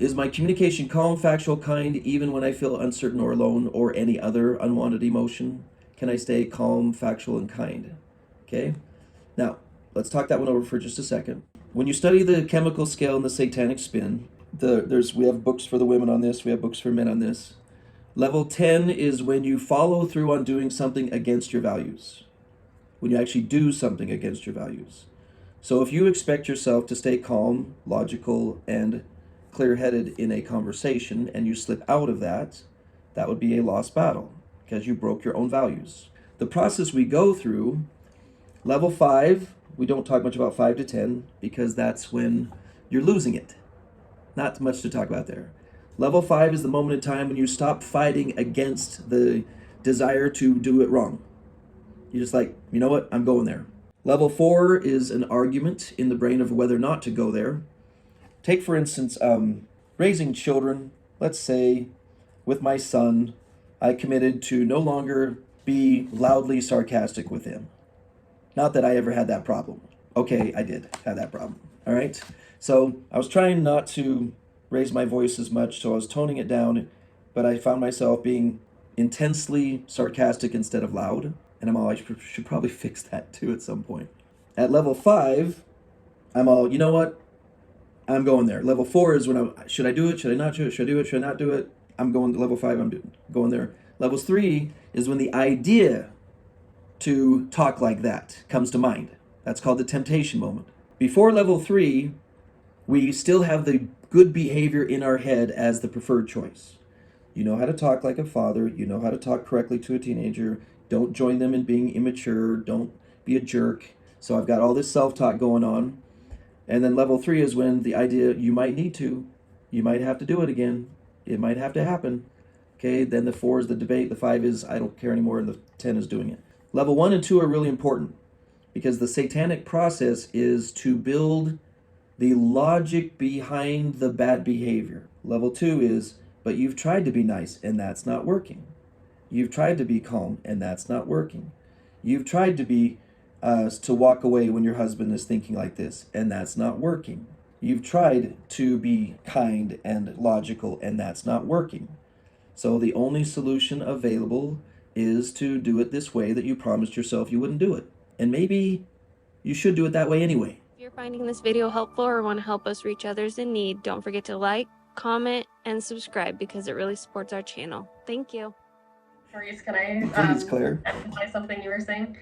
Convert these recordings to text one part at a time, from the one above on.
Is my communication calm, factual, kind, even when I feel uncertain or alone or any other unwanted emotion? Can I stay calm, factual, and kind? Okay? Now, let's talk that one over for just a second. When you study the chemical scale and the satanic spin, we have books for the women on this, we have books for men on this. Level 10 is when you follow through on doing something against your values. When you actually do something against your values. So if you expect yourself to stay calm, logical, and clear-headed in a conversation and you slip out of that, that would be a lost battle because you broke your own values. The process we go through, level 5, we don't talk much about 5 to 10 because that's when you're losing it. Not much to talk about there. Level 5 is the moment in time when you stop fighting against the desire to do it wrong. You're just like, you know what, I'm going there. Level 4 is an argument in the brain of whether or not to go there. Take, for instance, raising children. Let's say with my son, I committed to no longer be loudly sarcastic with him. Not that I ever had that problem. Okay, I did have that problem. All right? So I was trying not to raise my voice as much, so I was toning it down, but I found myself being intensely sarcastic instead of loud. And I'm all, I should probably fix that too at some point. At level 5, I'm all, you know what? I'm going there. Level 4 is when should I do it? Should I not do it? Should I do it? Should I not do it? I'm going to level 5. I'm going there. Levels 3 is when the idea to talk like that comes to mind. That's called the temptation moment. Before level 3, we still have the good behavior in our head as the preferred choice. You know how to talk like a father. You know how to talk correctly to a teenager. Don't join them in being immature. Don't be a jerk. So I've got all this self-talk going on. And then level 3 is when the idea, you might need to. You might have to do it again. It might have to happen. Okay, then the 4 is the debate. The 5 is I don't care anymore. And the 10 is doing it. Level 1 and 2 are really important because the satanic process is to build the logic behind the bad behavior. Level 2 is, but you've tried to be nice and that's not working. You've tried to be calm and that's not working. You've tried to be to walk away when your husband is thinking like this and that's not working. You've tried to be kind and logical and that's not working. So the only solution available is to do it this way that you promised yourself you wouldn't do it. And maybe you should do it that way anyway. If you're finding this video helpful or want to help us reach others in need, don't forget to like, comment, and subscribe because it really supports our channel. Thank you. Maurice, can I Please, Claire. emphasize something you were saying?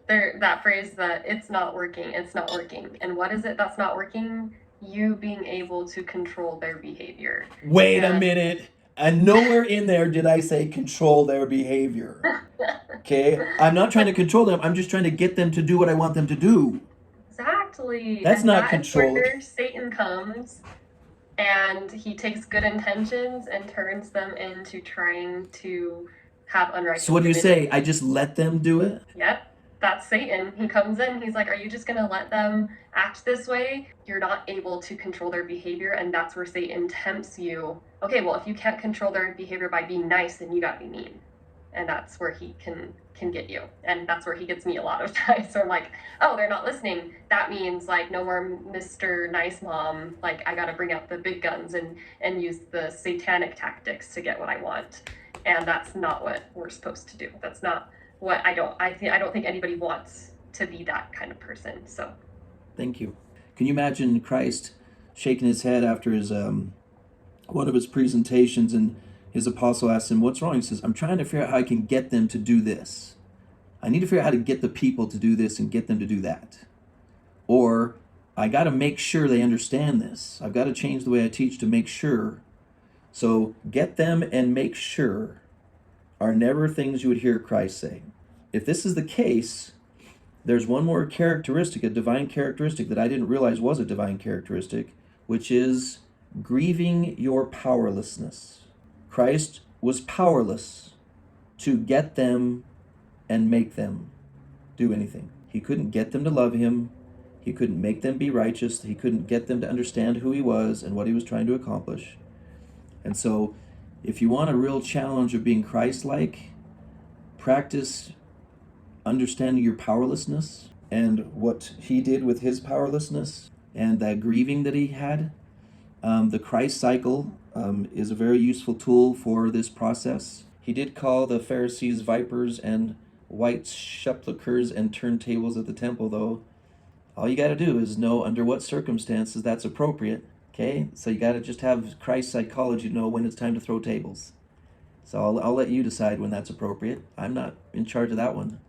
That phrase that it's not working, and what is it that's not working? You being able to control their behavior. Wait a minute. And nowhere in there did I say control their behavior. Okay? I'm not trying to control them. I'm just trying to get them to do what I want them to do. Exactly. That's and not that control. Is where Satan comes and he takes good intentions and turns them into trying to have unrighteous. So what do you say? I just let them do it? Yep. That's Satan. He comes in, he's like, are you just going to let them act this way? You're not able to control their behavior, and that's where Satan tempts you. Okay, well, if you can't control their behavior by being nice, then you got to be mean. And that's where he can get you. And that's where he gets me a lot of times. So I'm like, oh, they're not listening. That means like no more Mr. Nice Mom. Like I got to bring out the big guns and use the satanic tactics to get what I want. And that's not what we're supposed to do. That's not what I don't think anybody wants to be that kind of person. So thank you. Can you imagine Christ shaking his head after his one of his presentations, and his apostle asks him, what's wrong? He says, I'm trying to figure out how I can get them to do this. I need to figure out how to get the people to do this and get them to do that. Or I got to make sure they understand this. I've got to change the way I teach to make sure. So get them and make sure are never things you would hear Christ say. If this is the case, there's one more characteristic, a divine characteristic that I didn't realize was a divine characteristic, which is grieving your powerlessness. Christ was powerless to get them and make them do anything. He couldn't get them to love him. He couldn't make them be righteous. He couldn't get them to understand who he was and what he was trying to accomplish. And so if you want a real challenge of being Christ-like, practice understanding your powerlessness and what he did with his powerlessness and that grieving that he had. The Christ cycle is a very useful tool for this process. He did call the Pharisees vipers and white sepulchres and turntables at the temple, though. All you got to do is know under what circumstances that's appropriate. Okay, so you got to just have Christ psychology to know when it's time to throw tables. So I'll let you decide when that's appropriate. I'm not in charge of that one.